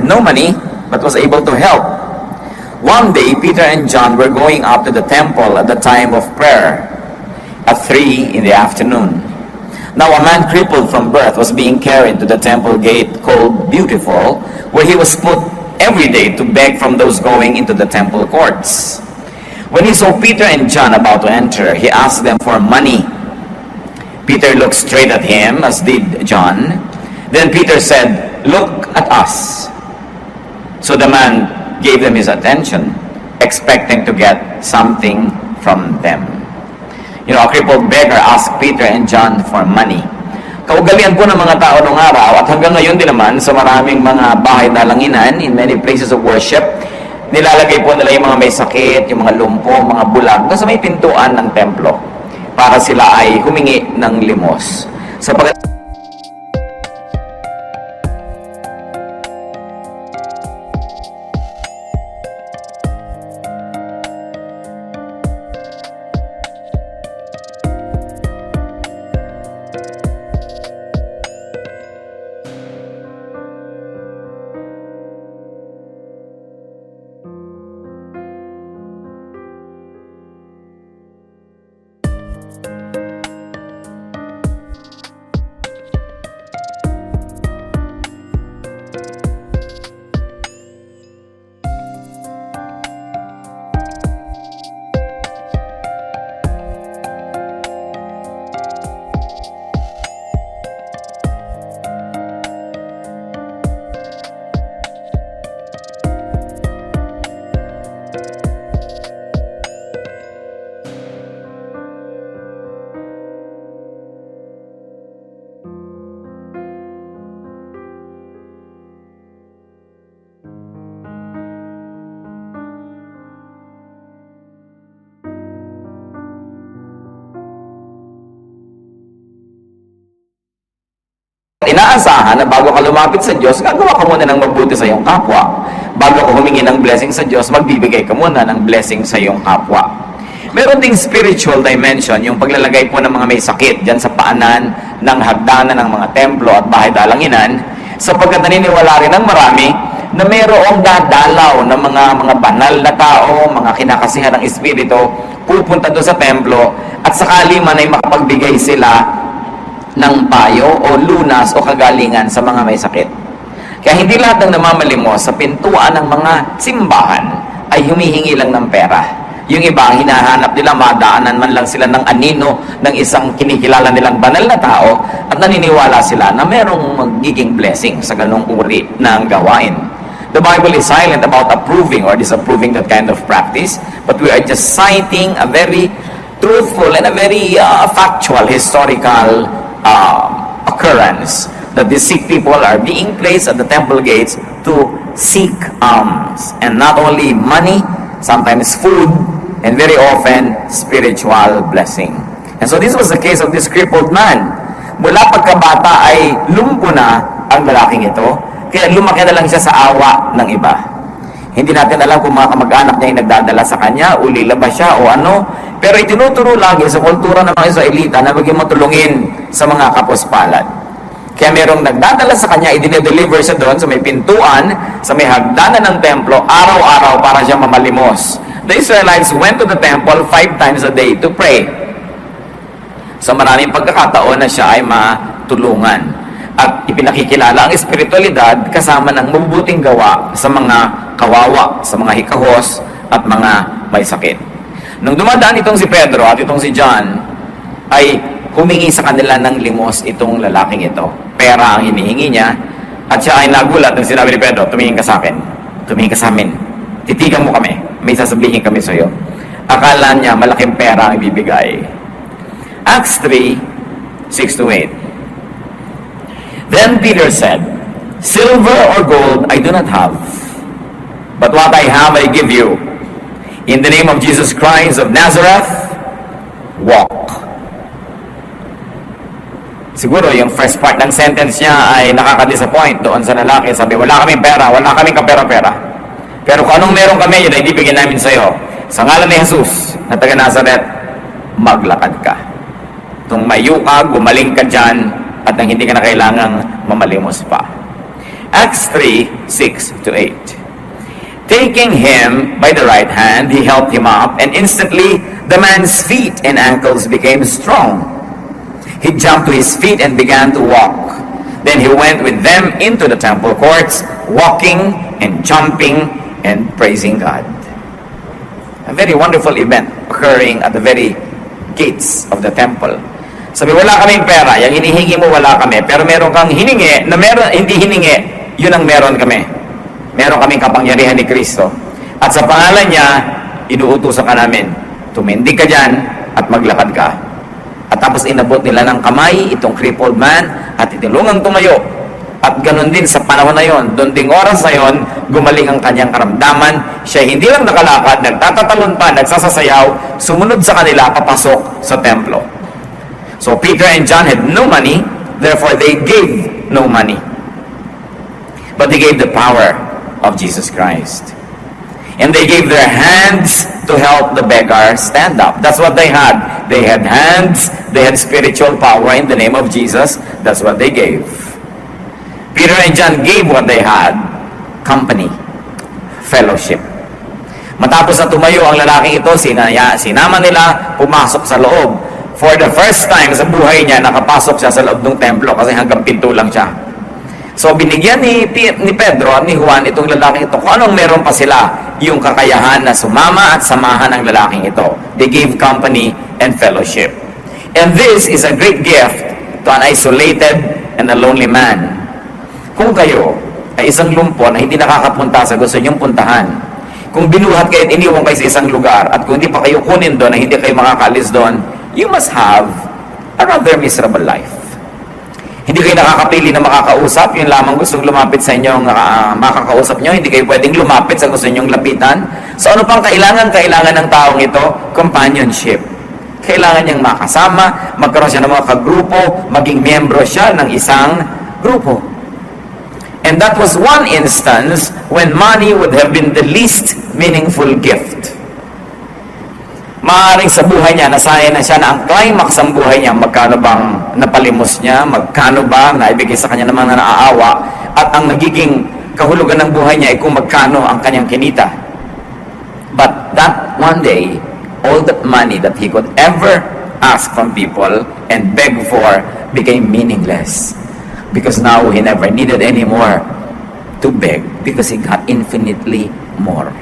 no money, but was able to help. One day, Peter and John were going up to the temple at the time of prayer, at 3 in the afternoon. Now a man crippled from birth was being carried to the temple gate called Beautiful, where he was put every day to beg from those going into the temple courts. When he saw Peter and John about to enter, he asked them for money. Peter looked straight at him, as did John. Then Peter said, "Look at us." So the man gave them his attention, expecting to get something from them. You know, a crippled beggar asked Peter and John for money. Kaugalian po ng mga tao noong araw, at hanggang ngayon din naman sa maraming mga bahay dalanginan, in many places of worship, nilalagay po nila yung mga may sakit, yung mga lumpo, mga bulag, sa may pintuan ng templo para sila ay humingi ng limos. Sapagkat inaasahan na bago ka lumapit sa Diyos, gagawa ka muna ng mabuti sa iyong kapwa. Bago ka humingi ng blessing sa Diyos, magbibigay ka muna ng blessing sa iyong kapwa. Meron ding spiritual dimension, yung paglalagay po ng mga may sakit dyan sa paanan ng hagdanan ng mga templo at bahay dalanginan, sapagkat naniniwala rin ng marami na mayroong dadalaw ng mga banal na tao, mga kinakasihan ng Espiritu, pupunta doon sa templo at sakali man ay makapagbigay sila ng payo o lunas o kagalingan sa mga may sakit. Kaya hindi lahat ng namamalimos sa pintuan ng mga simbahan ay humihingi lang ng pera. Yung iba, hinahanap nila, madaanan man lang sila ng anino ng isang kinikilala nilang banal na tao at naniniwala sila na merong magiging blessing sa ganong uri ng gawain. The Bible is silent about approving or disapproving that kind of practice, but we are just citing a very truthful and a very factual historical occurrence that these sick people are being placed at the temple gates to seek alms, and not only money, sometimes food, and very often spiritual blessing. And so this was the case of this crippled man. Mula pagkabata ay lumpo na ang lalaking ito, kaya lumaki na lang siya sa awa ng iba. Hindi natin alam kung mga kamag-anak niya ay nagdadala sa kanya, ulila ba siya o ano, pero itinuturo lagi sa kultura ng mga Israelita na maging matulungin sa mga kapuspalad. Kaya merong nagdadala sa kanya, i-deliver siya doon sa may pintuan, sa may hagdanan ng templo, araw-araw para siya mamalimos. The Israelites went to the temple 5 times a day to pray. Sa maraming pagkakataon na siya ay matulungan. At ipinakikilala ang espiritualidad kasama ng mabubuting gawa sa mga kawawa, sa mga hikahos at mga may sakit. Nung dumadaan itong si Pedro at itong si John, ay humingi sa kanila ng limos itong lalaking ito. Pera ang hinihingi niya, at siya ay nagulat nang sinabi ni Pedro, "Tumingin ka sa akin, tumingin ka sa amin, titigan mo kami, may sasabihin kami sa iyo." Akala niya malaking pera ang ibibigay. Acts 3, 6-8. Then Peter said, "Silver or gold I do not have, but what I have I give you. In the name of Jesus Christ of Nazareth, walk." Siguro yung first part ng sentence niya ay nakaka-disappoint doon sa lalaki. Sabi, wala kaming pera, wala kaming kapera-pera. Pero kung anong meron kami, yun ay ibibigay namin sa iyo. Sa ngalan ni Jesus na taga Nazareth, maglakad ka. Tumayo ka, gumaling ka dyan, at nang hindi ka na kailangang mamalimos pa. Acts 3, 6 to 8. Taking him by the right hand, he helped him up, and instantly the man's feet and ankles became strong. He jumped to his feet and began to walk. Then he went with them into the temple courts, walking and jumping and praising God. A very wonderful event occurring at the very gates of the temple. Sabi, wala kaming pera, yung hinihingi mo wala kami, pero meron kang hiningi na meron, hindi hiningi, yun ang meron kami. Meron kaming kapangyarihan ni Kristo. At sa pangalan niya, inuutusan ka namin, tumindig ka dyan at maglakad ka. At tapos inabot nila ng kamay itong crippled man at itinulungang tumayo. At ganun din sa panahon na yon, doon ding oras na yon, gumaling ang kanyang karamdaman. Siya hindi lang nakalakad, nagtatatalon pa, nagsasasayaw, sumunod sa kanila, papasok sa templo. So Peter and John had no money, therefore they gave no money. But they gave the power of Jesus Christ. And they gave their hands to help the beggar stand up. That's what they had. They had hands, they had spiritual power in the name of Jesus. That's what they gave. Peter and John gave what they had, company, fellowship. Matapos na tumayo ang lalaking ito, sinama nila, pumasok sa loob. For the first time sa buhay niya, nakapasok siya sa loob ng templo kasi hanggang pinto lang siya. So binigyan ni Pedro at ni Juan itong lalaking ito kung anong meron pa sila, yung kakayahan na sumama at samahan ng lalaking ito. They gave company and fellowship. And this is a great gift to an isolated and a lonely man. Kung kayo ay isang lumpo na hindi nakakapunta sa gusto niyong puntahan, kung binuhat kayo at iniwan kayo sa isang lugar, at kung hindi pa kayo kunin doon na hindi kayo makakalis doon, you must have a rather miserable life. Hindi kayo nakakapili na makakausap, yun lamang gustong lumapit sa inyong makakausap nyo, hindi kayo pwedeng lumapit sa gusto nyong lapitan. So ano pang kailangan ng taong ito? Companionship. Kailangan niyang makasama, magkaroon siya ng mga kagrupo, maging miyembro siya ng isang grupo. And that was one instance when money would have been the least meaningful gift. Maaaring sa buhay niya, nasaya na siya na ang climax ng buhay niya, magkano bang napalimos niya, magkano ba naibigay sa kanya ng mga naaawa, at ang nagiging kahulugan ng buhay niya ay kung magkano ang kanyang kinita. But that one day, all that money that he could ever ask from people and beg for became meaningless. Because now he never needed anymore to beg because he got infinitely more.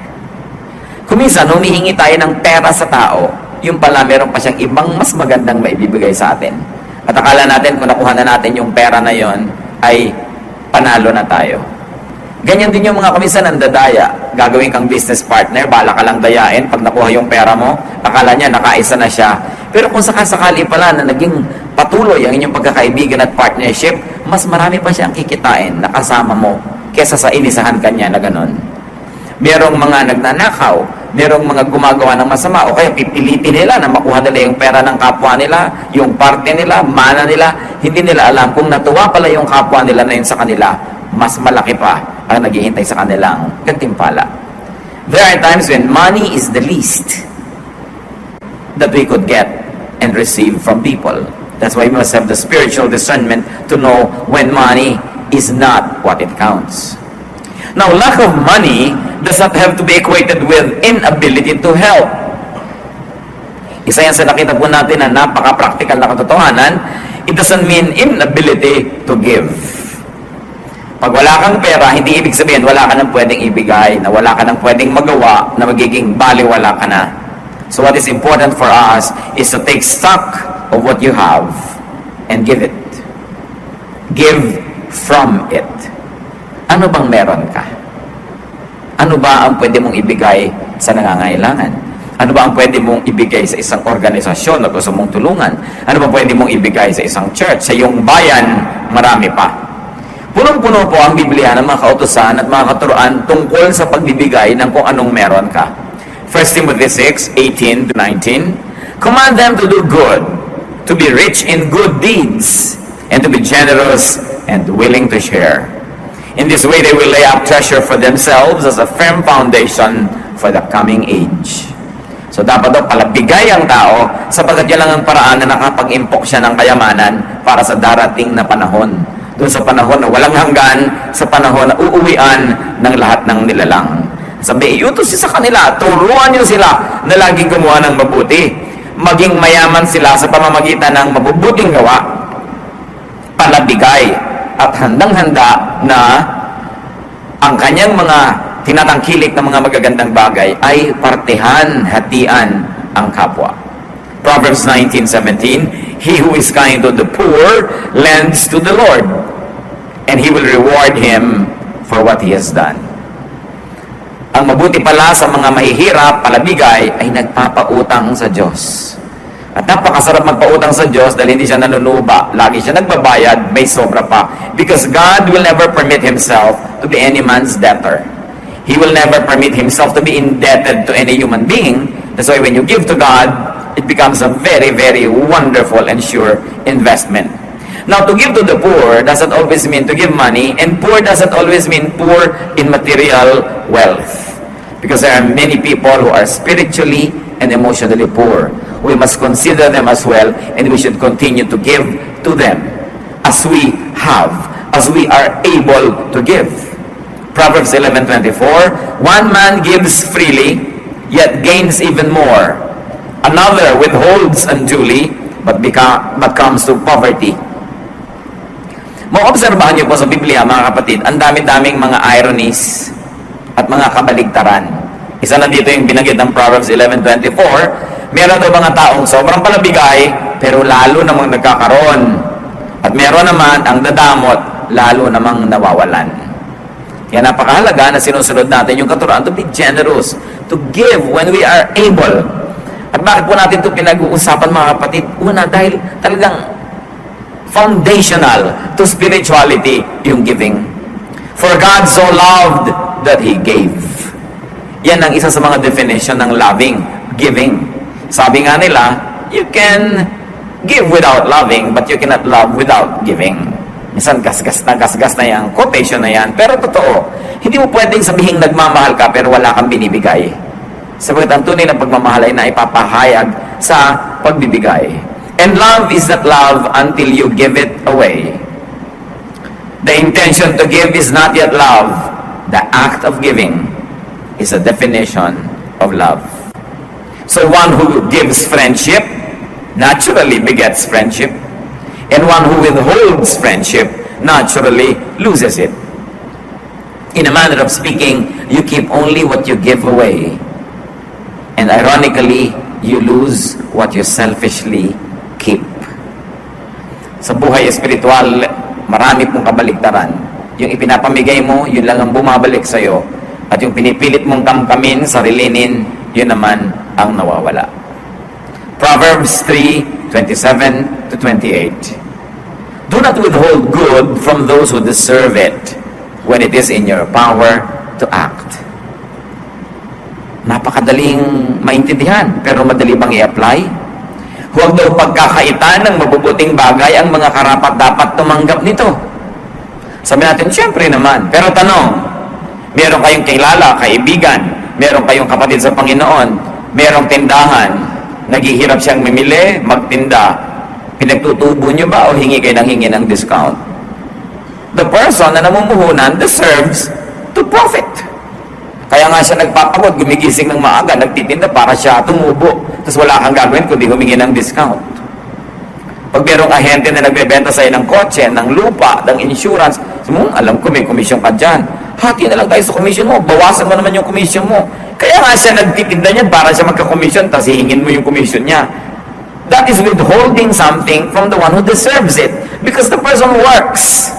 Kung minsan, humihingi tayo ng pera sa tao, yung pala meron pa siyang ibang mas magandang maibibigay sa atin. At akala natin kung nakuha na natin yung pera na yon ay panalo na tayo. Ganyan din yung mga kuminsan ang dadaya. Gagawin kang business partner, bala ka lang dayain. Pag nakuha yung pera mo, akala niya nakaisa na siya. Pero kung sakasakali pala na naging patuloy ang inyong pagkakaibigan at partnership, mas marami pa siyang kikitain na kasama mo kesa sa inisahan kanya na ganon. Merong mga nagnanakaw, merong mga gumagawa ng masama, o kaya pipilitin nila na makuha nila yung pera ng kapwa nila, yung parte nila, mana nila, hindi nila alam kung natuwa pala yung kapwa nila na yun sa kanila, mas malaki pa ang naghihintay sa kanilang gantimpala. There are times when money is the least that we could get and receive from people. That's why we must have the spiritual discernment to know when money is not what it counts. Now, lack of money does not have to be equated with inability to help. Isa yan sa nakita po natin na napaka-practical na katotohanan. It doesn't mean inability to give. Pag wala kang pera, hindi ibig sabihin wala ka nang pwedeng ibigay, na wala ka nang pwedeng magawa, na magiging baliwala ka na. So what is important for us is to take stock of what you have and give it. Give from it. Ano bang meron ka? Ano ba ang pwede mong ibigay sa nangangailangan? Ano ba ang pwede mong ibigay sa isang organisasyon na gusto mong tulungan? Ano ba pwede mong ibigay sa isang church? Sa iyong bayan, marami pa. Punong-puno po ang Biblia ng mga kautusan at mga katuruan tungkol sa pagbibigay ng kung anong meron ka. 1 Timothy 6:18 to 19, command them to do good, to be rich in good deeds, and to be generous and willing to share. In this way, they will lay up treasure for themselves as a firm foundation for the coming age. So dapat daw palabigay ang tao sapagkat yan lang ang paraan na nakapag-impok siya ng kayamanan para sa darating na panahon. Doon sa panahon na walang hanggan, sa panahon na uuwian ng lahat ng nilalang. Sabi, iutos siya sa kanila, turuan niyo sila na laging gumawa ng mabuti. Maging mayaman sila sa pamamagitan ng mabubuting gawa, palabigay, at handang-handa na ang kanyang mga tinatangkilik na mga magagandang bagay ay partihan, hatian ang kapwa. Proverbs 19:17, he who is kind to the poor lends to the Lord, and He will reward him for what he has done. Ang mabuti pala sa mga mahihirap, palabigay, ay nagpapautang sa Diyos. At napakasarap magpautang sa Diyos dahil hindi siya nanunuba. Lagi siya nagbabayad, may sobra pa. Because God will never permit Himself to be any man's debtor. He will never permit Himself to be indebted to any human being. That's why when you give to God, it becomes a very, very wonderful and sure investment. Now, to give to the poor doesn't always mean to give money, and poor doesn't always mean poor in material wealth. Because there are many people who are spiritually and emotionally poor. We must consider them as well, and we should continue to give to them as we have, as we are able to give. Proverbs 11:24, one man gives freely, yet gains even more. Another withholds unduly, but comes to poverty. Maobserbahan niyo po sa Biblia, mga kapatid, ang dami-daming mga ironies at mga kabaligtaran. Isa na dito yung binanggit ng Proverbs 11:24, meron daw mga taong sobrang palabigay, pero lalo namang nagkakaroon. At meron naman ang dadamot, lalo namang nawawalan. Kaya napakahalaga na sinusunod natin yung katuruan to be generous, to give when we are able. At bakit po natin ito pinag-uusapan, mga kapatid? Una, dahil talagang foundational to spirituality yung giving. For God so loved that He gave. Yan ang isa sa mga definition ng loving, giving. Sabi nga nila, you can give without loving, but you cannot love without giving. Minsan gasgas na yan, quotation na yan. Pero totoo, hindi mo pwedeng sabihin nagmamahal ka pero wala kang binibigay. Sabagat ang tunay na pagmamahal ay naipapahayag sa pagbibigay. And love is not love until you give it away. The intention to give is not yet love. The act of giving is a definition of love. So one who gives friendship naturally begets friendship. And one who withholds friendship naturally loses it. In a manner of speaking, you keep only what you give away. And ironically, you lose what you selfishly keep. Sa buhay espiritual, marami pong kabaligtaran. Yung ipinapamigay mo, yun lang ang bumabalik sa'yo. At yung pinipilit mong kamkamin, sarilinin, yun naman ang nawawala. Proverbs 3:27-28. Do not withhold good from those who deserve it when it is in your power to act. Napakadaling maintindihan, pero madali bang i-apply? Huwag daw pagkakaitan ng mabubuting bagay ang mga karapat dapat tumanggap nito. Sabi natin, syempre naman. Pero tanong, meron kayong kilala, kaibigan, meron kayong kapatid sa Panginoon, merong tindahan, naghihirap siyang mimili, magtinda, pinagtutubo nyo ba o hingi kayo ng discount? The person na namumuhunan deserves to profit. Kaya nga siya nagpapagod, gumigising ng maaga, nagtitinda para siya tumubo. Tapos wala kang gagawin kundi humingi ng discount. Pag merong ahente na nagbebenta sa'yo ng kotse, ng lupa, ng insurance, alam ko may komisyon ka dyan. Hati na lang tayo sa komisyon mo, bawasan mo naman yung komisyon mo. Kaya nga siya nagtitinda niyan para siya magka-komisyon, tapos hihingin mo yung komisyon niya. That is withholding something from the one who deserves it. Because the person works.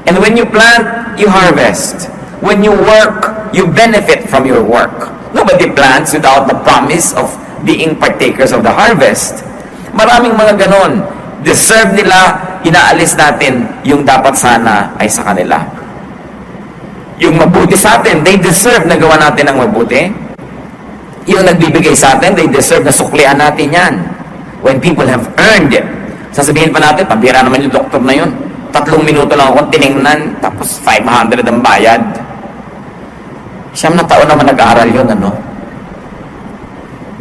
And when you plant, you harvest. When you work, you benefit from your work. Nobody plants without the promise of being partakers of the harvest. Maraming mga ganon. Deserve nila, inaalis natin yung dapat sana ay sa kanila. Yung mabuti sa atin, they deserve na gawa natin ang mabuti. Yung nagbibigay sa atin, they deserve na suklian natin yan. When people have earned it. Sasabihin pa natin, pambira naman yung doktor na yun. 3 minuto lang akong tiningnan, tapos 500 ang bayad. 9 na taon naman nag-aaral yun, ano?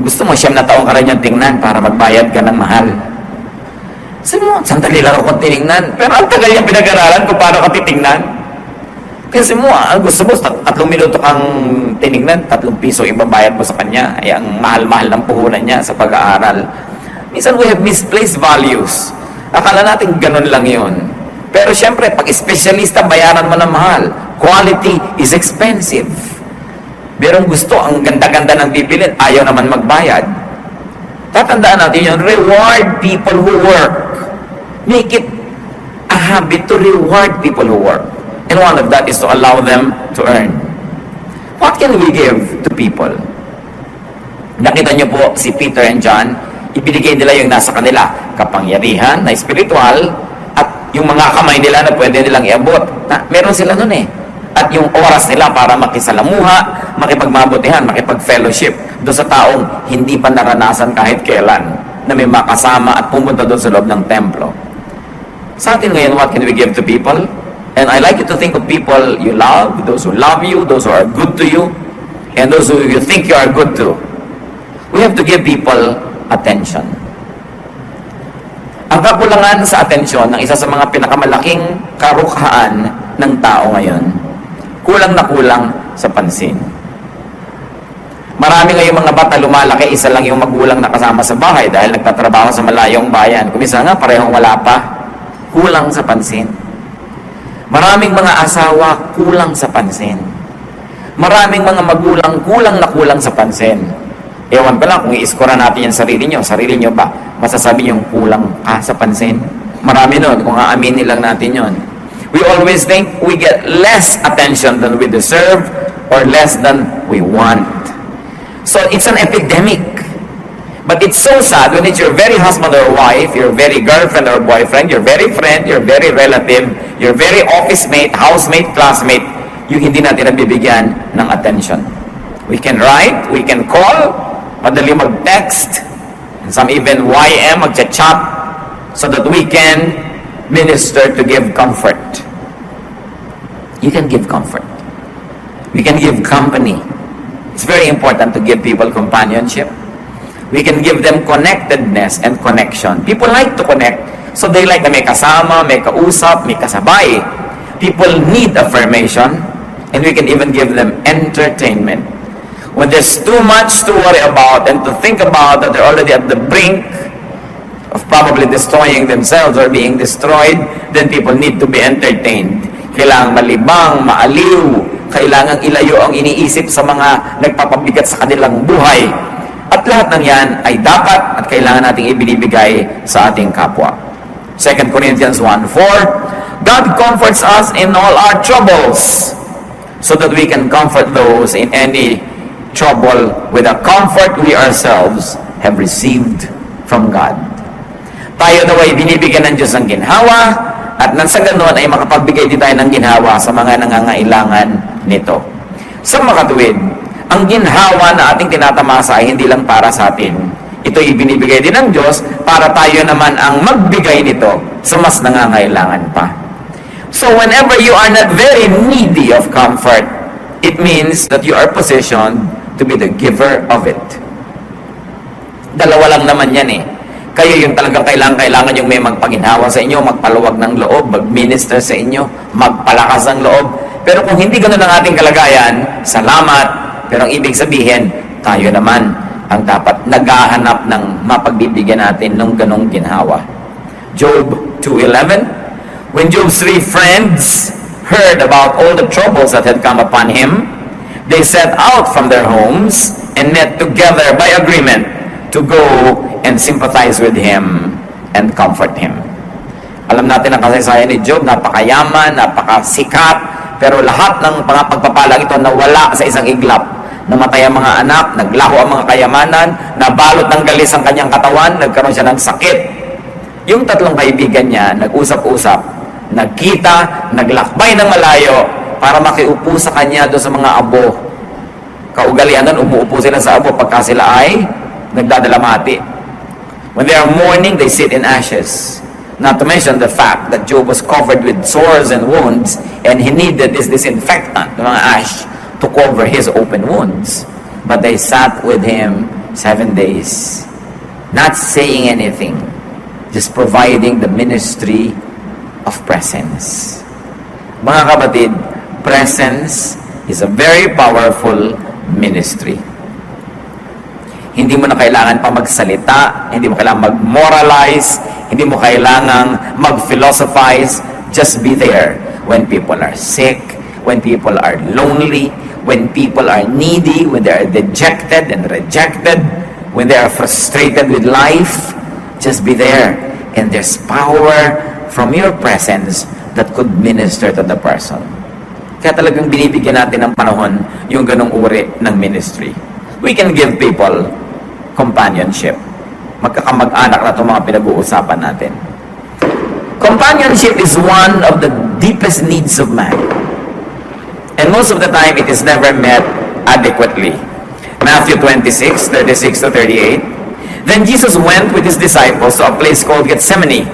Gusto mo 9 na taon ka rin yung tingnan para magbayad ka ng mahal. Sabi mo, sandali lang ako tinignan. Pero ang tagal yung pinag-aralan kung paano ka titignan. Kasi mo, gusto mo, 3 minuto kang tinignan, 3 piso ibabayad mo sa kanya. Ay, ang mahal-mahal ng puhunan niya sa pag-aaral. Minsan we have misplaced values. Akala natin ganun lang yun. Pero syempre, pag espesyalista, bayaran mo na mahal. Quality is expensive. Merong gusto, ang ganda-ganda ng bibilin, ayaw naman magbayad. Tatandaan natin yun, reward people who work. Make it a habit to reward people who work. And one of that is to allow them to earn. What can we give to people? Nakita niyo po si Peter and John, ibinigay nila yung nasa kanila, kapangyarihan na spiritual, at yung mga kamay nila na pwede nilang iabot. Meron sila nun eh. At yung oras nila para makisalamuha, makipagmabutihan, makipag-fellowship doon sa taong hindi pa naranasan kahit kailan na may makasama at pumunta doon sa loob ng templo. Sa atin ngayon, what can we give to people? And I like you to think of people you love, those who love you, those who are good to you, and those who you think you are good to. We have to give people attention. Ang kakulangan sa atensyon ng isa sa mga pinakamalaking karukhaan ng tao ngayon, kulang na kulang sa pansin. Marami ngayong mga bata lumalaki, isa lang yung magulang na kasama sa bahay dahil nagtatrabaho sa malayong bayan. Kung isa nga, parehong wala pa. Kulang sa pansin. Maraming mga asawa, kulang sa pansin. Maraming mga magulang, kulang na kulang sa pansin. Ewan ko lang kung i-score natin yung sarili nyo ba? Masasabi yung kulang ka sa pansin? Marami nun, kung aaminin lang natin yon. We always think we get less attention than we deserve or less than we want. So it's an epidemic. But it's so sad when it's your very husband or wife, your very girlfriend or boyfriend, your very friend, your very relative, your very office mate, housemate, classmate, yung hindi natin nabibigyan ng attention. We can write, we can call, madali mag-text, and some even YM, mag-chat, so that we can minister to give comfort. You can give comfort. We can give company. It's very important to give people companionship. We can give them connectedness and connection. People like to connect, so they like na may kasama, may kausap, may kasabay. People need affirmation, and we can even give them entertainment. When there's too much to worry about and to think about that they're already at the brink of probably destroying themselves or being destroyed, then people need to be entertained. Kailangang malibang, maaliw, kailangang ilayo ang iniisip sa mga nagpapabigat sa kanilang buhay. At lahat ng yan ay dapat at kailangan nating ibinibigay sa ating kapwa. 2 Corinthians 1:4, God comforts us in all our troubles so that we can comfort those in any trouble with the comfort we ourselves have received from God. Tayo daw ay binibigyan ng Diyos ng ginhawa at nang sa ganoon ay makapagbigay din tayo ng ginhawa sa mga nangangailangan nito. Sa makatuwid, ang ginhawa na ating tinatamasa ay hindi lang para sa atin. Ito ibinibigay din ng Diyos para tayo naman ang magbigay nito sa mas nangangailangan pa. So whenever you are not very needy of comfort, it means that you are positioned to be the giver of it. Dalawa lang naman yan eh. Kayo yung talagang kailangan yung may magpaginhawa sa inyo, magpaluwag ng loob, mag-minister sa inyo, magpalakas ng loob. Pero kung hindi ganun ang ating kalagayan, salamat. Pero ang ibig sabihin, tayo naman ang dapat naghahanap ng mapagbibigyan natin ng ganong ginhawa. Job 2:11, when Job's 3 friends heard about all the troubles that had come upon him, they set out from their homes and met together by agreement to go and sympathize with him and comfort him. Alam natin ang kasaysayan ni Job, napakayaman, napakasikat, pero lahat ng pagpapalang ito nawala sa isang iglap. Namatay ang mga anak, naglaho ang mga kayamanan, nabalot ng galis ang kanyang katawan, nagkaroon siya ng sakit. Yung 3 kaibigan niya, nag-usap-usap, nagkita, naglakbay ng malayo para makiupo sa kanya doon sa mga abo. Kaugalian nun, umuupo sila sa abo pagka sila ay nagdadalamati. When they are mourning, they sit in ashes. Not to mention the fact that Job was covered with sores and wounds, and he needed this disinfectant, mga ash, to cover his open wounds. But they sat with him 7 days, not saying anything. just providing the ministry of presence. Mga kapatid, presence is a very powerful ministry. Hindi mo na kailangan pa magsalita, hindi mo kailangan mag-moralize, hindi mo kailangan mag-philosophize. Just be there when people are sick, when people are lonely, when people are needy, when they are dejected and rejected, when they are frustrated with life. Just be there. And there's power from your presence that could minister to the person. Kaya talagang binibigyan natin ng panahon yung ganong uri ng ministry. We can give people companionship. Magkakamag-anak na itong mga pinag-uusapan natin. Companionship is one of the deepest needs of man. And most of the time, it is never met adequately. Matthew 26, 36 to 38. Then Jesus went with his disciples to a place called Gethsemane.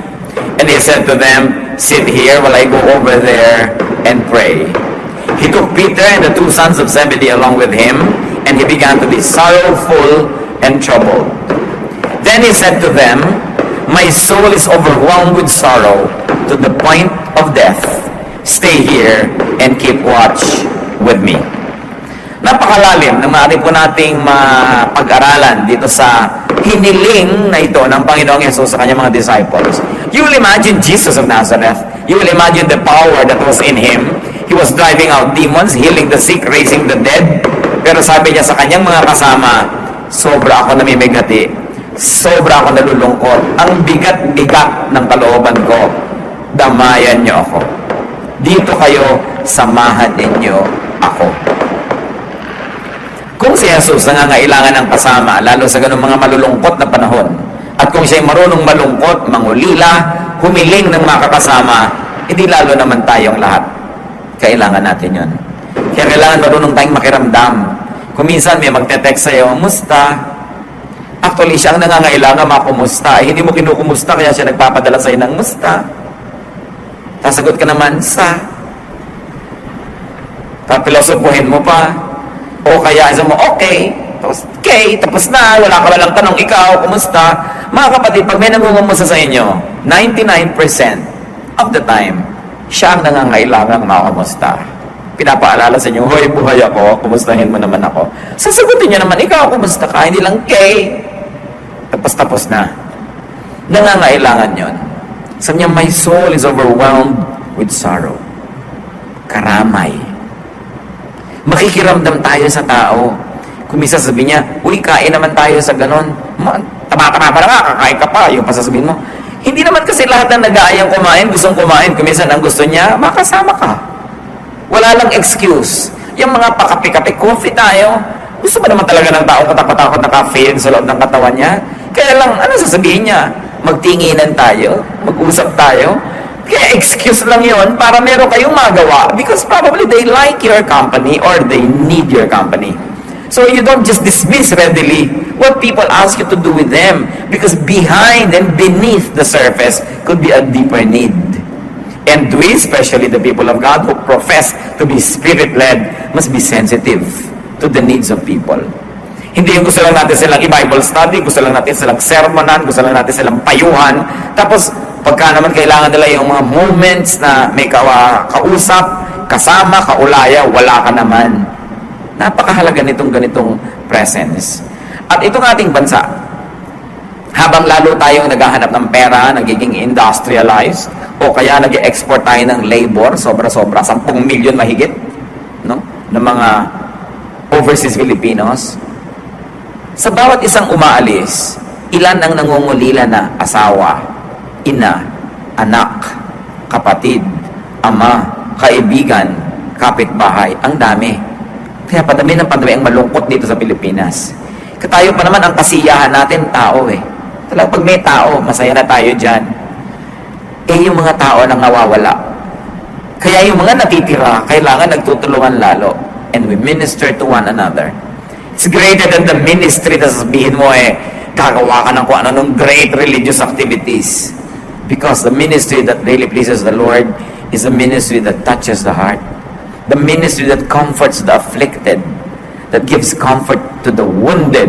And he said to them, "Sit here while I go over there and pray." He took Peter and the two sons of Zebedee along with him, and he began to be sorrowful and troubled. Then he said to them, "My soul is overwhelmed with sorrow to the point of death. Stay here and keep watch with me." Napakalalim na maaari po nating mapag-aralan dito sa hiniling na ito ng Panginoong Yesus sa kanyang mga disciples. You will imagine Jesus of Nazareth. You will imagine the power that was in him. He was driving out demons, healing the sick, raising the dead. Pero sabi niya sa kanyang mga kasama, sobra ako namimigati, sobra ako nalulungkot, ang bigat-bigat ng kalooban ko, damayan niyo ako. Dito kayo, samahan ninyo ako. Kung si Jesus nangangailangan ng kasama, lalo sa ganung mga malulungkot na panahon, at kung siya'y marunong malungkot, mangulila, humiling ng mga kakasama, hindi lalo naman tayong lahat. Kailangan natin yun. Kaya kailangan marunong tayong makiramdam. Kung minsan may magte-text sa'yo, "Musta?" Actually, siya ang nangangailangan makumusta. Hindi mo kinukumusta, kaya siya nagpapadala sa'yo ng musta. Sasagot ka naman, "Sa." Papilosopuhin mo pa. O kaya, isa mo, "Okay." Tapos na, wala ka walang tanong, "Ikaw, kumusta?" Mga kapatid, pag may nangungumusta sa inyo, 99% of the time, siya ang nangangailangang makumusta. Pinapaalala sa inyo, "Hoy, buhay ako, kumustahin mo naman ako." Sasagutin niya naman, "Ikaw, kumusta ka?" Hindi lang, "Kay." Tapos na. Nangangailangan yon. Sabi niya, "My soul is overwhelmed with sorrow." Karamay. Makikiramdam tayo sa tao. Kung minsan sabihin niya, "Uy, kain naman tayo sa ganon." Tama-tama pa na nga, kakain ka pa. Yung pasasabihin mo. Hindi naman kasi lahat ng nag-aayang kumain, gustong kumain. Kung minsan ang gusto niya, makasama ka. Wala lang excuse. Yung mga pakapi-kapi, coffee tayo. Gusto ba naman talaga ng tao katakot-takot na caffeine sa loob ng katawan niya? Kaya lang, ano sasabihin niya? Magtinginan tayo? Mag-usap tayo? Kaya excuse lang yon para meron kayong magawa because probably they like your company or they need your company. So you don't just dismiss readily what people ask you to do with them because behind and beneath the surface could be a deeper need. And we, especially the people of God who profess to be Spirit-led, must be sensitive to the needs of people. Hindi yung gusto lang natin silang i-Bible study, gusto lang natin silang sermonan, gusto lang natin silang payuhan. Tapos, pagka naman kailangan nila yung mga moments na may kausap, kasama, kaulaya, wala ka naman. Napakahalaga nitong ganitong presence. At itong ating bansa, habang lalo tayong naghahanap ng pera, nagiging industrialized, o kaya nag-export tayo ng labor, sobra-sobra, 10 milyon mahigit, no? Ng mga overseas Filipinos. Sa bawat isang umaalis, ilan ang nangungulila na asawa, ina, anak, kapatid, ama, kaibigan, kapitbahay, ang dami. Kaya padami ang malungkot dito sa Pilipinas. Katayo pa naman ang kasiyahan natin, tao eh. Talagang pag may tao, masaya na tayo dyan. Eh yung mga tao nang nawawala. Kaya yung mga natitira, kailangan nagtutulungan lalo. And we minister to one another. It's greater than the ministry na sabihin mo gagawa ka ng kung ano ng great religious activities. Because the ministry that really pleases the Lord is a ministry that touches the heart. The ministry that comforts the afflicted, that gives comfort to the wounded,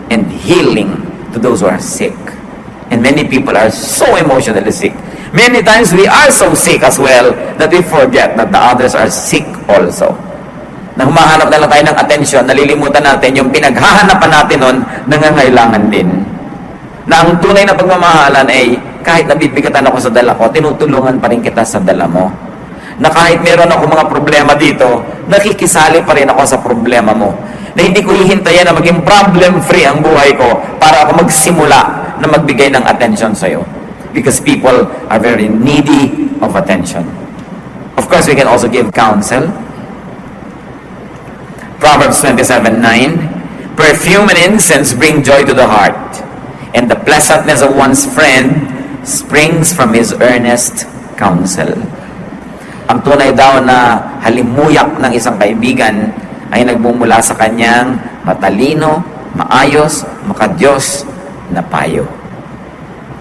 and healing to those who are sick. And many people are so emotionally sick. Many times we are so sick as well that we forget that the others are sick also. Na humahanap na lang tayo ng atensyon, nalilimutan natin yung pinaghahanapan natin nun, nangangailangan din. Na ang tunay na pagmamahalan ay kahit nabibigatan ako sa dala ko, tinutulungan pa rin kita sa dala mo. Na kahit meron ako mga problema dito, nakikisali pa rin ako sa problema mo. Na hindi ko hihintayan na maging problem-free ang buhay ko para ako magsimula na magbigay ng attention sa'yo. Because people are very needy of attention. Of course, we can also give counsel. Proverbs 27:9, perfume and incense bring joy to the heart, and the pleasantness of one's friend springs from his earnest counsel. Ang tunay daw na halimuyak ng isang kaibigan ay nagmumula sa kanyang matalino, maayos, makadiyos na payo.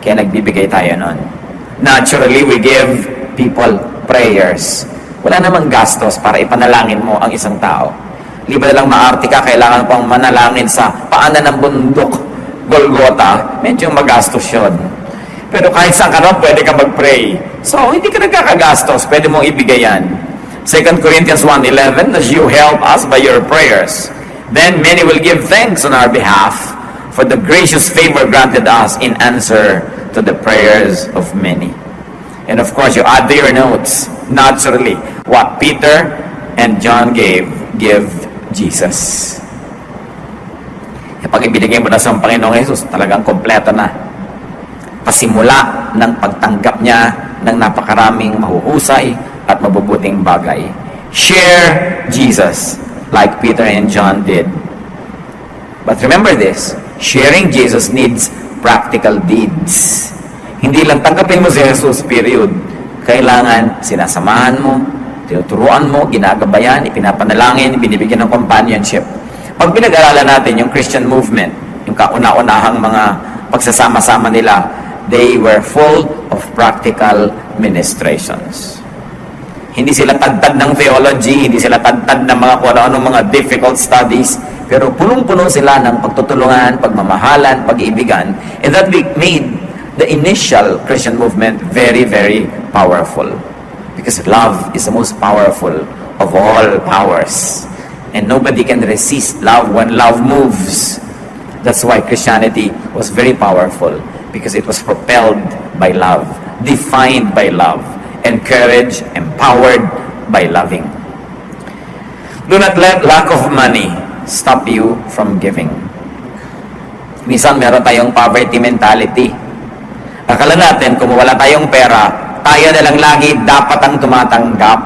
Kaya nagbibigay tayo nun. Naturally, we give people prayers. Wala namang gastos para ipanalangin mo ang isang tao. Liba na lang maarte ka, kailangan pang manalangin sa paanan ng bundok, Golgota, medyo magastos yun. Pero kahit saan ka naman, pwede ka mag-pray. So, hindi ka nagkakagastos, pwede mong ibigay yan. 2 Corinthians 1:11, as you help us by your prayers, then many will give thanks on our behalf for the gracious favor granted us in answer to the prayers of many. And of course, you add to your notes, naturally, what Peter and John give Jesus. Kapag ibinigay mo na sa Panginoong Jesus, talagang kompleto na. Pasimula ng pagtanggap niya ng napakaraming mahuhusay at mabubuting bagay. Share Jesus like Peter and John did. But remember this, sharing Jesus needs practical deeds. Hindi lang tanggapin mo si Jesus, period. Kailangan sinasamahan mo, tinuturuan mo, ginagabayan, ipinapanalangin, binibigyan ng companionship. Pag pinag-aralan natin yung Christian movement, yung kauna-unahang mga pagsasama-sama nila, they were full of practical ministrations. Hindi sila tagtad ng theology, hindi sila tagtad ng mga kung ano mga difficult studies, pero punong-puno sila ng pagtutulungan, pagmamahalan, pag-iibigan, and that made the initial Christian movement very, very powerful. Because love is the most powerful of all powers. And nobody can resist love when love moves. That's why Christianity was very powerful, because it was propelled by love, defined by love, encouraged, empowered by loving. Do not let lack of money stop you from giving. Minsan meron tayong poverty mentality. Akala natin kung wala tayong pera, tayo na lang lagi dapat ang tumatanggap.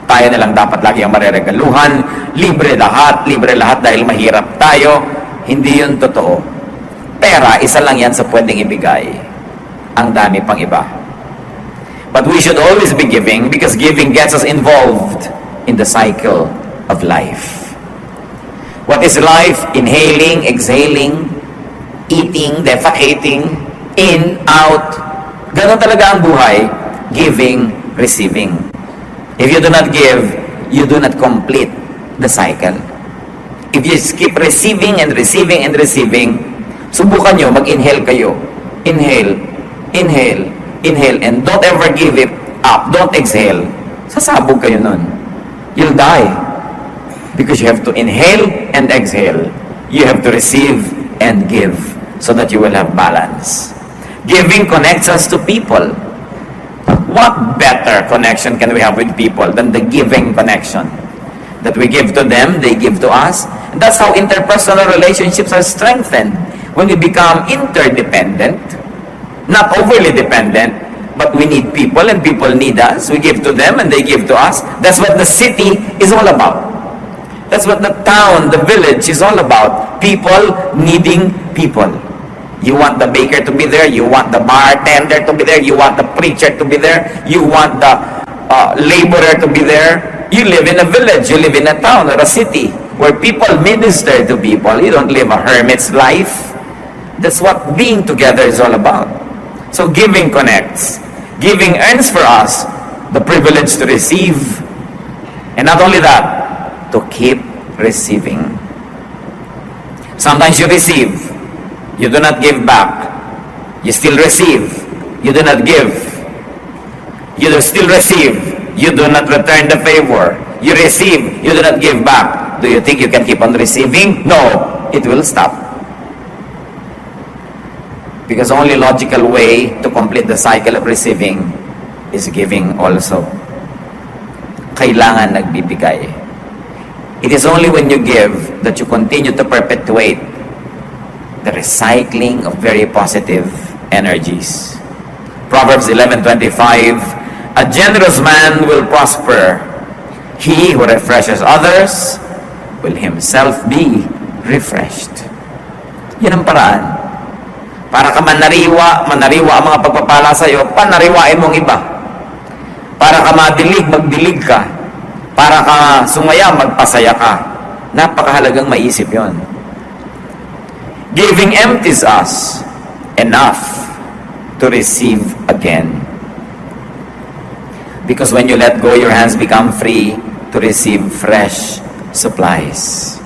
Tayo na lang dapat lagi ang mareregaluhan. Libre lahat dahil mahirap tayo. Hindi yun totoo. Pera, isa lang yan sa pwedeng ibigay. Ang dami pang iba. But we should always be giving, because giving gets us involved in the cycle of life. What is life? Inhaling, exhaling, eating, defecating, in, out. Ganon talaga ang buhay. Giving, receiving. If you do not give, you do not complete the cycle. If you keep receiving and receiving and receiving, subukan nyo, mag-inhale kayo. Inhale, inhale, inhale, and don't ever give it up. Don't exhale. Sasabog kayo nun. You'll die. Because you have to inhale and exhale. You have to receive and give so that you will have balance. Giving connects us to people. What better connection can we have with people than the giving connection? That we give to them, they give to us. And that's how interpersonal relationships are strengthened. When we become interdependent, not overly dependent, but we need people and people need us. We give to them and they give to us. That's what the city is all about. That's what the town, the village is all about. People needing people. You want the baker to be there. You want the bartender to be there. You want the preacher to be there. You want the laborer to be there. You live in a village. You live in a town or a city where people minister to people. You don't live a hermit's life. That's what being together is all about. So giving connects. Giving earns for us the privilege to receive. And not only that, to keep receiving. Sometimes you receive, you do not give back. You still receive. You do not give. You do still receive. You do not return the favor. You receive. You do not give back. Do you think you can keep on receiving? No. It will stop. Because only logical way to complete the cycle of receiving is giving also. Kailangan nagbibigay. It is only when you give that you continue to perpetuate the recycling of very positive energies. Proverbs 11:25, a generous man will prosper. He who refreshes others will himself be refreshed. Yan ang paraan. Para ka manariwa ang mga pagpapala sa iyo, panariwain mong iba. Para ka madilig, magdilig ka. Para ka sumaya, magpasaya ka. Napakahalagang maisip yon. Giving empties us enough to receive again. Because when you let go, your hands become free to receive fresh supplies.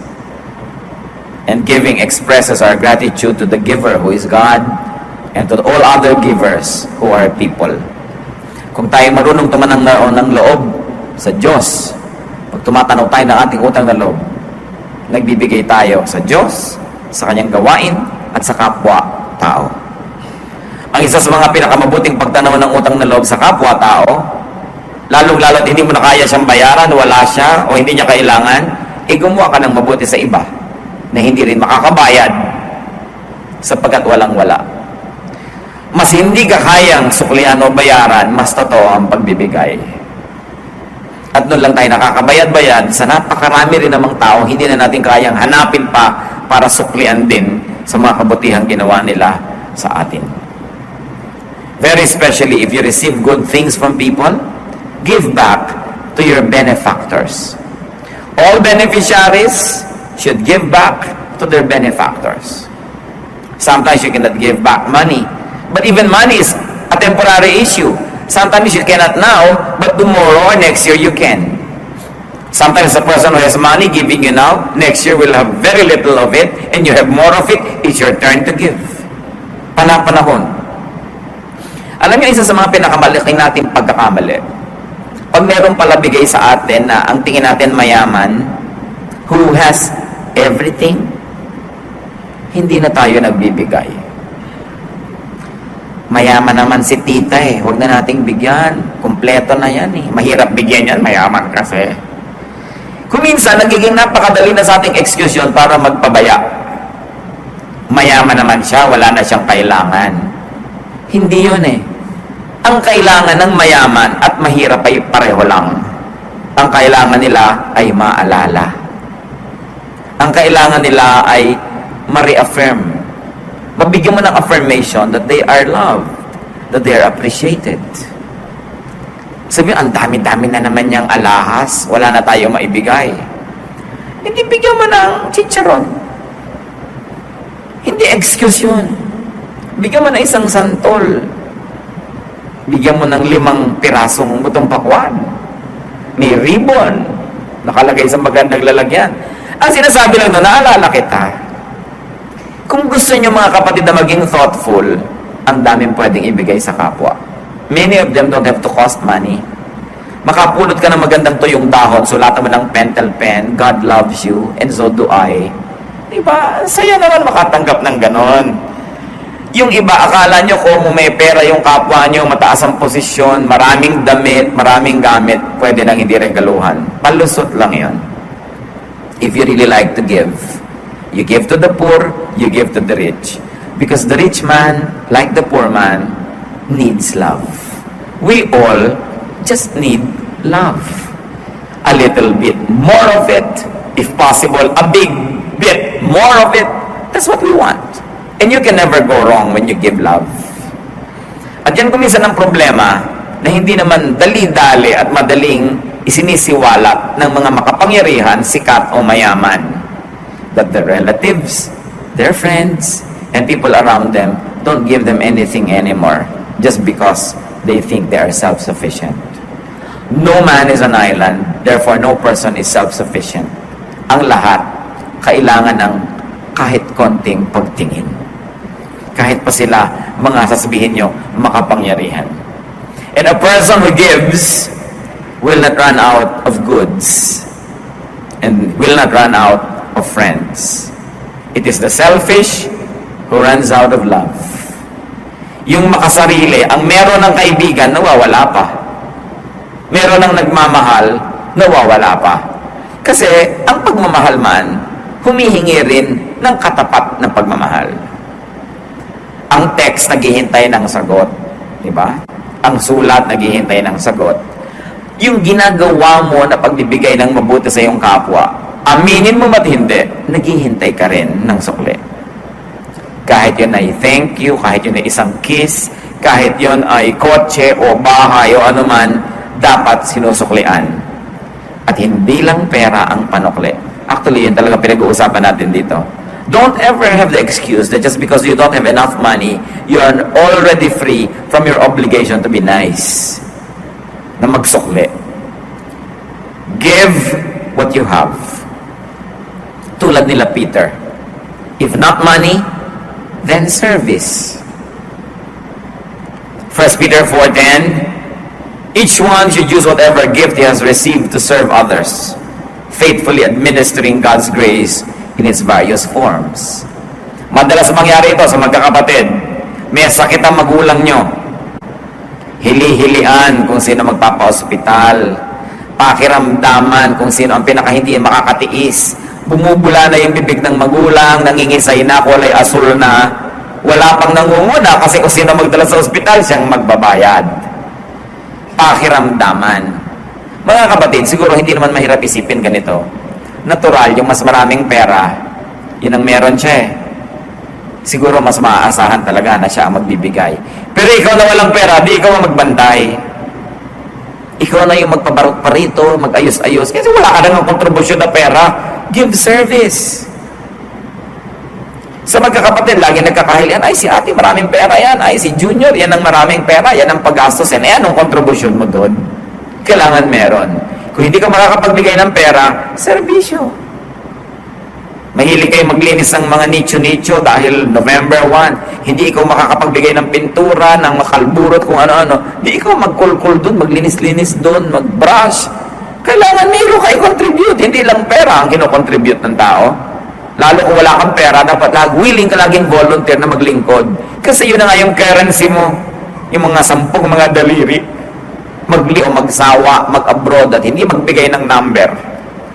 And giving expresses our gratitude to the giver who is God and to all other givers who are people. Kung tayo marunong tumanang ng loob sa Diyos, pag tumatanaw tayo ng ating utang na loob, nagbibigay tayo sa Diyos, sa kanyang gawain, at sa kapwa-tao. Ang isa sa mga pinakamabuting pagtanaw ng utang na loob sa kapwa-tao, lalong-lalo hindi mo na kaya siyang bayaran, wala siya, o hindi niya kailangan, gumawa ka ng mabuti sa iba na hindi rin makakabayad sapagkat walang-wala. Mas hindi ka kayang suklian o bayaran, mas totoo ang pagbibigay. At noon lang tayo nakakabayad-bayad sa napakarami rin namang tao, hindi na natin kayang hanapin pa para suklian din sa mga kabutihang ginawa nila sa atin. Very especially if you receive good things from people, give back to your benefactors. All beneficiaries should give back to their benefactors. Sometimes you cannot give back money, but even money is a temporary issue. Sometimes you cannot now, but tomorrow or next year you can. Sometimes the person who has money giving you now, next year will have very little of it, and you have more of it, it's your turn to give. Panahon. Alam niyo, isa sa mga pinakamalaki nating pagkakamali, pag meron pala bigay sa atin na ang tingin natin mayaman, who has everything, hindi na tayo nagbibigay. Mayaman naman si tita huwag na nating bigyan. Kompleto na yan Mahirap bigyan yan, mayaman kasi. Kung minsan, nagiging napakadali na sa ating excuse yun para magpabaya. Mayaman naman siya, wala na siyang kailangan. Hindi yun Ang kailangan ng mayaman at mahirap ay pareho lang. Ang kailangan nila ay maalala. Ang kailangan nila ay ma-reaffirm. Mabigyan mo ng affirmation that they are loved, that they are appreciated. Sabi, ang dami-dami na naman niyang alahas, wala na tayo maibigay. Hindi bigyan mo ng chicharon. Hindi excuse yun. Bigyan mo ng isang santol. Bigyan mo ng 5 pirasong butong pakwan. May ribbon. Nakalagay sa magandang lalagyan. Ang sinasabi lang doon, naalala kita. Kung gusto niyo mga kapatid na maging thoughtful, ang daming pwedeng ibigay sa kapwa. Many of them don't have to cost money. Makapulot ka ng magandang tuyong dahon, sulatan mo ng pentel pen, God loves you, and so do I. Diba? Saya naman makatanggap ng ganon. Yung iba, akala nyo kung may pera yung kapwa nyo, mataas ang posisyon, maraming damit, maraming gamit, pwede nang hindi regaluhan. Palusot lang yon. If you really like to give, you give to the poor, you give to the rich. Because the rich man, like the poor man, needs love. We all just need love. A little bit more of it, if possible, a big bit more of it. That's what we want. And you can never go wrong when you give love. At yan kuminsan ang problema na hindi naman dali-dali at madaling isinisiwalat ng mga makapangyarihan, sikat o mayaman. That their relatives, their friends, and people around them don't give them anything anymore just because they think they are self-sufficient. No man is an island, therefore no person is self-sufficient. Ang lahat, kailangan ng kahit konting pagtingin. kahit pa sila mga sasabihin nyo makapangyarihan. And a person who gives will not run out of goods and will not run out of friends. It is the selfish who runs out of love. Yung makasarili, ang meron ng kaibigan, nawawala pa. Meron ng nagmamahal, nawawala pa. Kasi ang pagmamahal man, humihingi rin ng katapat na pagmamahal. Ang text naghihintay ng sagot, di ba? Ang sulat naghihintay ng sagot. Yung ginagawa mo na pagbibigay ng mabuti sa iyong kapwa, aminin mo ba't hindi, naghihintay ka rin ng sukli. Kahit yun ay thank you, kahit yun ay isang kiss, kahit yun ay kotse o bahay o anuman, dapat sinusuklian. At hindi lang pera ang panukli. Actually, yun talaga pinag-uusapan natin dito. Don't ever have the excuse that just because you don't have enough money, you are already free from your obligation to be nice. Na magsukli. Give what you have. Tulad nila Peter. If not money, then service. 1 Peter 4:10, each one should use whatever gift he has received to serve others, faithfully administering God's grace in its various forms. Madalas mangyari ito sa magkakapatid. May sakit ang magulang nyo. Hili-hilian kung sino magpapa-hospital. Pakiramdaman kung sino ang pinaka hindi makakatiis. Bumubula na yung bibig ng magulang, nangingisay na, kulay asul na, wala pang nangunguna kasi kung sino magdala sa ospital, siyang magbabayad. Pakiramdaman. Mga kapatid, siguro hindi naman mahirap isipin ganito. Natural, yung mas maraming pera, yun ang meron siya eh. Siguro mas maaasahan talaga na siya ang magbibigay. Pero ikaw na walang pera, di ikaw ang magbantay. Ikaw na yung magpabarot pa rito, mag-ayos-ayos. Kasi wala ka nang kontribusyon na pera. Give service. Sa magkakapatid, lagi nagkakahilian, ay si ate maraming pera yan, ay si junior, yan ang maraming pera, yan ang paggastos, yan anong kontribusyon mo doon? Kailangan meron. Kung hindi ka makakapagbigay ng pera, serbisyo. Mahilig kayo maglinis ng mga nicho-nicho dahil November 1, hindi ikaw makakapagbigay ng pintura, ng makalburot, kung ano-ano, hindi ikaw magkulkul doon, maglinis-linis doon, mag-brush. Kailangan mayroon kayo contribute, hindi lang pera ang kinocontribute ng tao. Lalo kung wala kang pera, dapat willing ka laging volunteer na maglingkod. Kasi yun na nga yung currency mo. Yung mga 10 mga daliri. Magli o magsawa, mag-abroad at hindi magbigay ng number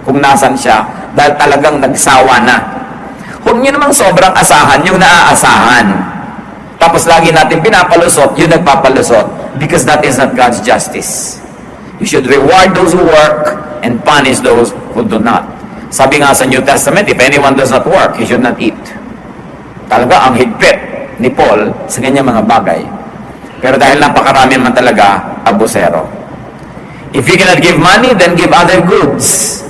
kung nasan siya dahil talagang nagsawa na. Huwag nyo namang sobrang asahan yung naaasahan. Tapos lagi natin pinapalusot, yung nagpapalusot. Because that is not God's justice. You should reward those who work and punish those who do not. Sabi nga sa New Testament, if anyone does not work, he should not eat. Talaga ang higpit ni Paul sa kanyang mga bagay. Pero dahil napakarami man talaga, abusero. If you cannot give money, then give other goods.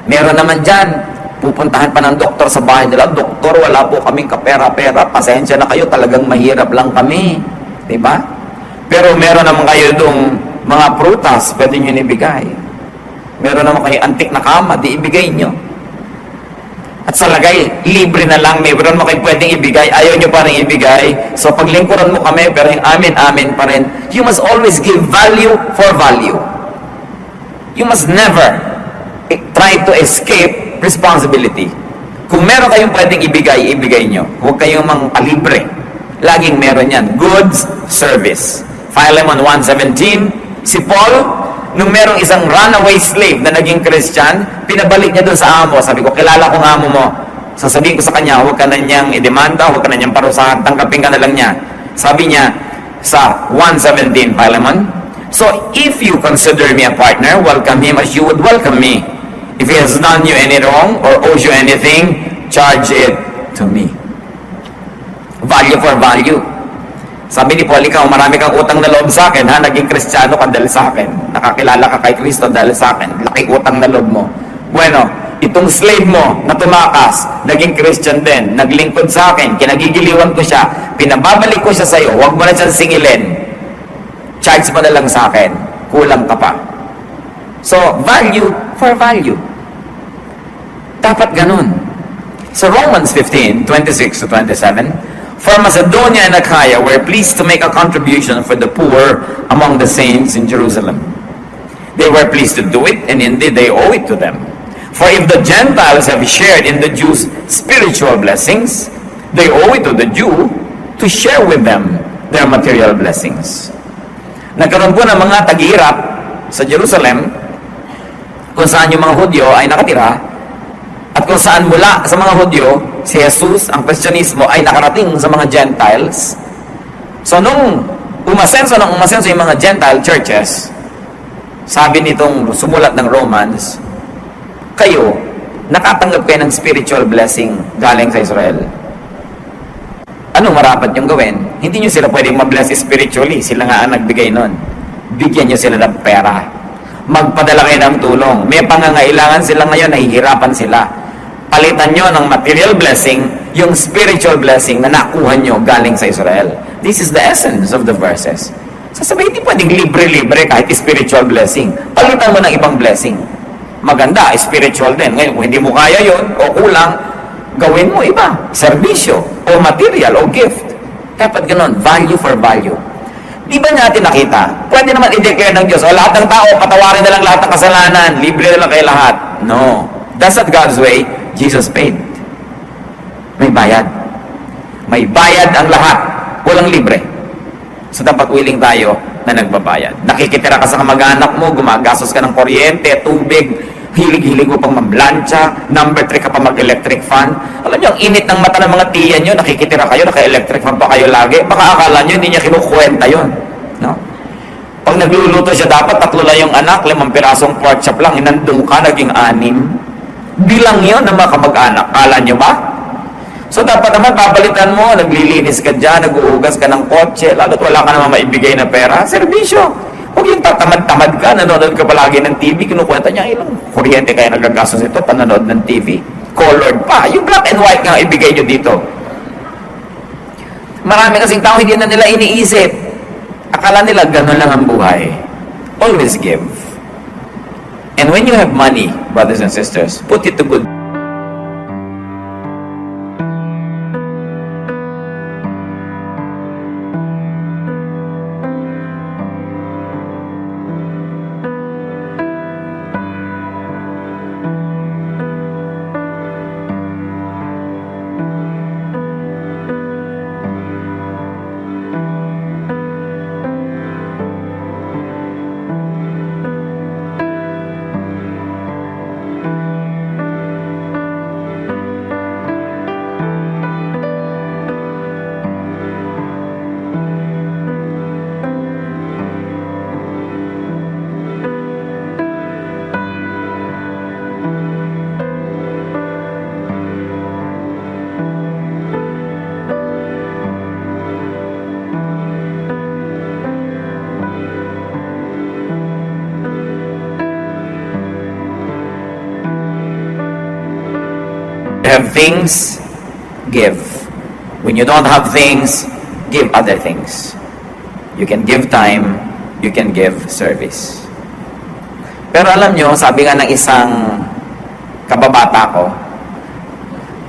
Meron naman dyan, pupuntahan pa ng doktor sa bahay nila, doktor, wala po kaming kapera-pera, pasensya na kayo, talagang mahirap lang kami. Diba? Pero meron naman kayo itong mga prutas, pwede nyo ibigay. Meron naman kayo antik na kama, di ibigay nyo. At sa lagay, libre na lang, meron mo kayo pwedeng ibigay, ayaw nyo pa rin ibigay. So paglingkuran mo kami, pero yung amin pa rin. You must always give value for value. You must never try to escape responsibility. Kung meron kayong pwedeng ibigay, ibigay nyo. Huwag kayong palibre. Laging meron yan. Goods, service. Philemon 1:17, si Paul, nung merong isang runaway slave na naging Christian, pinabalik niya doon sa amo. Sabi ko, kilala ko ng amo mo. Sasabihin ko sa kanya, huwag ka na niyang idemanda, huwag ka na niyang parusahan, tanggapin ka na lang niya. Sabi niya sa 1:17, Philemon, so if you consider me a partner, welcome him as you would welcome me. If he has done you any wrong or owes you anything, charge it to me. Value for value. Sabi ni Paul, ikaw, marami kang utang na loob sa akin, ha? Naging Kristiyano ka dahil sa akin. Nakakilala ka kay Kristo dahil sa akin. Laki utang na loob mo. Bueno, itong slave mo na tumakas, naging Christian din, naglingkod sa akin, kinagigiliwan ko siya, pinababalik ko siya sa iyo, huwag mo na siyang singilin. Charge mo na lang sa akin. Kulang ka pa. So, value for value. Dapat ganun. So Romans 15:26-27, for Macedonia and Achaia were pleased to make a contribution for the poor among the saints in Jerusalem. They were pleased to do it, and indeed they owe it to them. For if the Gentiles have shared in the Jews' spiritual blessings, they owe it to the Jew to share with them their material blessings. Nagkaroon po ng mga tag-hirap sa Jerusalem, kung saan yung mga Hudyo ay nakatira, at kung saan mula sa mga Hudyo, si Jesus, ang Kristyanismo, ay nakarating sa mga Gentiles. So nung umasenso yung mga Gentile churches, sabi nitong sumulat ng Romans, kayo, nakatanggap kayo ng spiritual blessing galing sa Israel. Anong marapat yung gawin? Hindi nyo sila pwedeng ma-bless spiritually. Sila nga ang nagbigay nun. Bigyan nyo sila ng pera. Magpadala kayo ng tulong. May pangangailangan sila ngayon, nahihirapan sila. Palitan nyo ng material blessing, yung spiritual blessing na nakuha nyo galing sa Israel. This is the essence of the verses. Sasabihin, hindi pwedeng libre-libre kahit spiritual blessing. Palitan mo ng ibang blessing. Maganda, spiritual din. Ngayon, kung hindi mo kaya yon o kulang, gawin mo iba. Serbisyo, o material, o gift. Dapat ganun, value for value. Di ba natin nakita? Pwede naman i-declare ng Diyos, o lahat ng tao, patawarin na lang lahat ng kasalanan, libre na lang kayo lahat. No. That's not God's way. Jesus paid. May bayad. May bayad ang lahat. Walang libre. So dapat willing tayo na nagbabayad. Nakikitira ka sa kamag-anak mo, gumagastos ka ng kuryente, tubig, hilig-hilig mo pang mamlansya, number 3 ka pa mag-electric fan. Alam niyo, ang init ng mata ng mga tiyan nyo, nakikitira kayo, naka-electric fan pa kayo lagi. Baka akala nyo, hindi niya kinukwenta yun. No? Pag nagluluto siya, dapat 3 lang yung anak, 5 pirasong pork chop lang, inandong ka, naging 6. Bilang yun ng mga kamag-anak. Kala nyo ba? So dapat naman, papalitan mo, naglilinis ka dyan, nag-uugas ka ng kotse, lalo't wala ka naman maibigay na pera, serbisyo. Huwag yung tatamad-tamad ka, nanonood ka palagi ng TV, kinukwenta niya, ilang kuryente kaya nagagastos ito, pananood ng TV. Colored pa. Yung black and white nga ibigay nyo dito. Marami kasing tao, hindi na nila iniisip. Akala nila, gano'n lang ang buhay. Always give. And when you have money, brothers and sisters, put it to good. Have things, give. When you don't have things, give other things. You can give time, you can give service. Pero alam nyo, sabi nga ng isang kababata ko,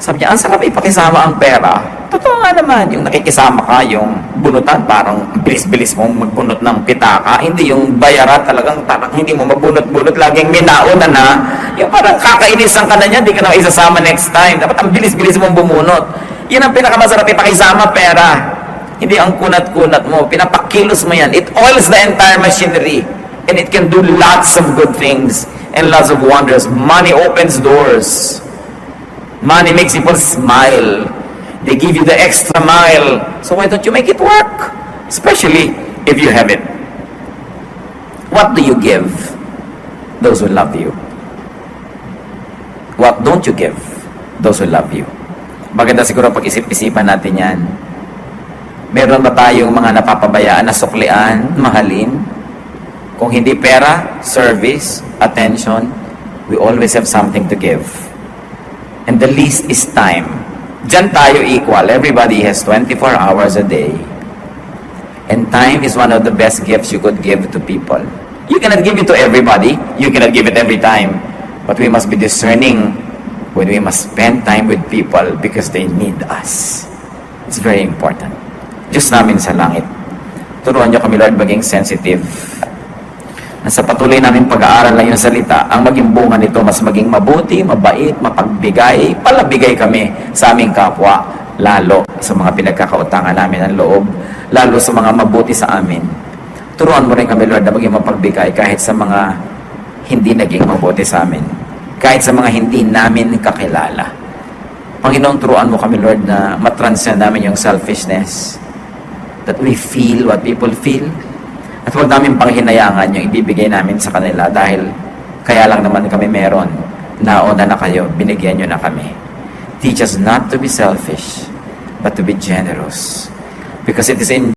sabi niya, ang sarap ipakisama ang pera. Totoo nga naman, yung nakikisama ka, yung bunutan, parang bilis-bilis mong magbunot ng pitaka. Hindi yung bayaran talagang hindi mo mabunot-bunot, laging minauna na. Yung parang kakainisan ka na niya, di ka na isasama next time. Dapat ang bilis-bilis mong bumunot. Yan ang pinakamasarap ipakisama, pera. Hindi ang kunat-kunat mo. Pinapakilos mo yan. It oils the entire machinery. And it can do lots of good things and lots of wonders. Money opens doors. Money makes people smile. They give you the extra mile. So why don't you make it work? Especially if you have it. What do you give those who love you? What don't you give those who love you? Maganda siguro pag-isip-isipan natin yan. Meron ba tayong mga napapabayaan na suklian, mahalin? Kung hindi pera, service, attention, we always have something to give. And the least is time. Diyan tayo equal. Everybody has 24 hours a day. And time is one of the best gifts you could give to people. You cannot give it to everybody. You cannot give it every time. But we must be discerning when we must spend time with people because they need us. It's very important. Diyos namin sa langit, turuan niyo kami, Lord, maging sensitive. Na sa patuloy namin pag-aaral ng iyong salita, ang maging bunga nito mas maging mabuti, mabait, mapagbigay, palabigay kami sa aming kapwa, lalo sa mga pinagkakautangan namin ng loob, lalo sa mga mabuti sa amin. Turuan mo rin kami, Lord, na maging mapagbigay kahit sa mga hindi naging mabuti sa amin, kahit sa mga hindi namin kakilala. Panginoon, turuan mo kami, Lord, na matranscend namin yung selfishness, that we feel what people feel, at huwag namin panghinayangan yung ibibigay namin sa kanila dahil kaya lang naman kami meron. Nauna na kayo, binigyan nyo na kami. Teach us not to be selfish, but to be generous. Because it is in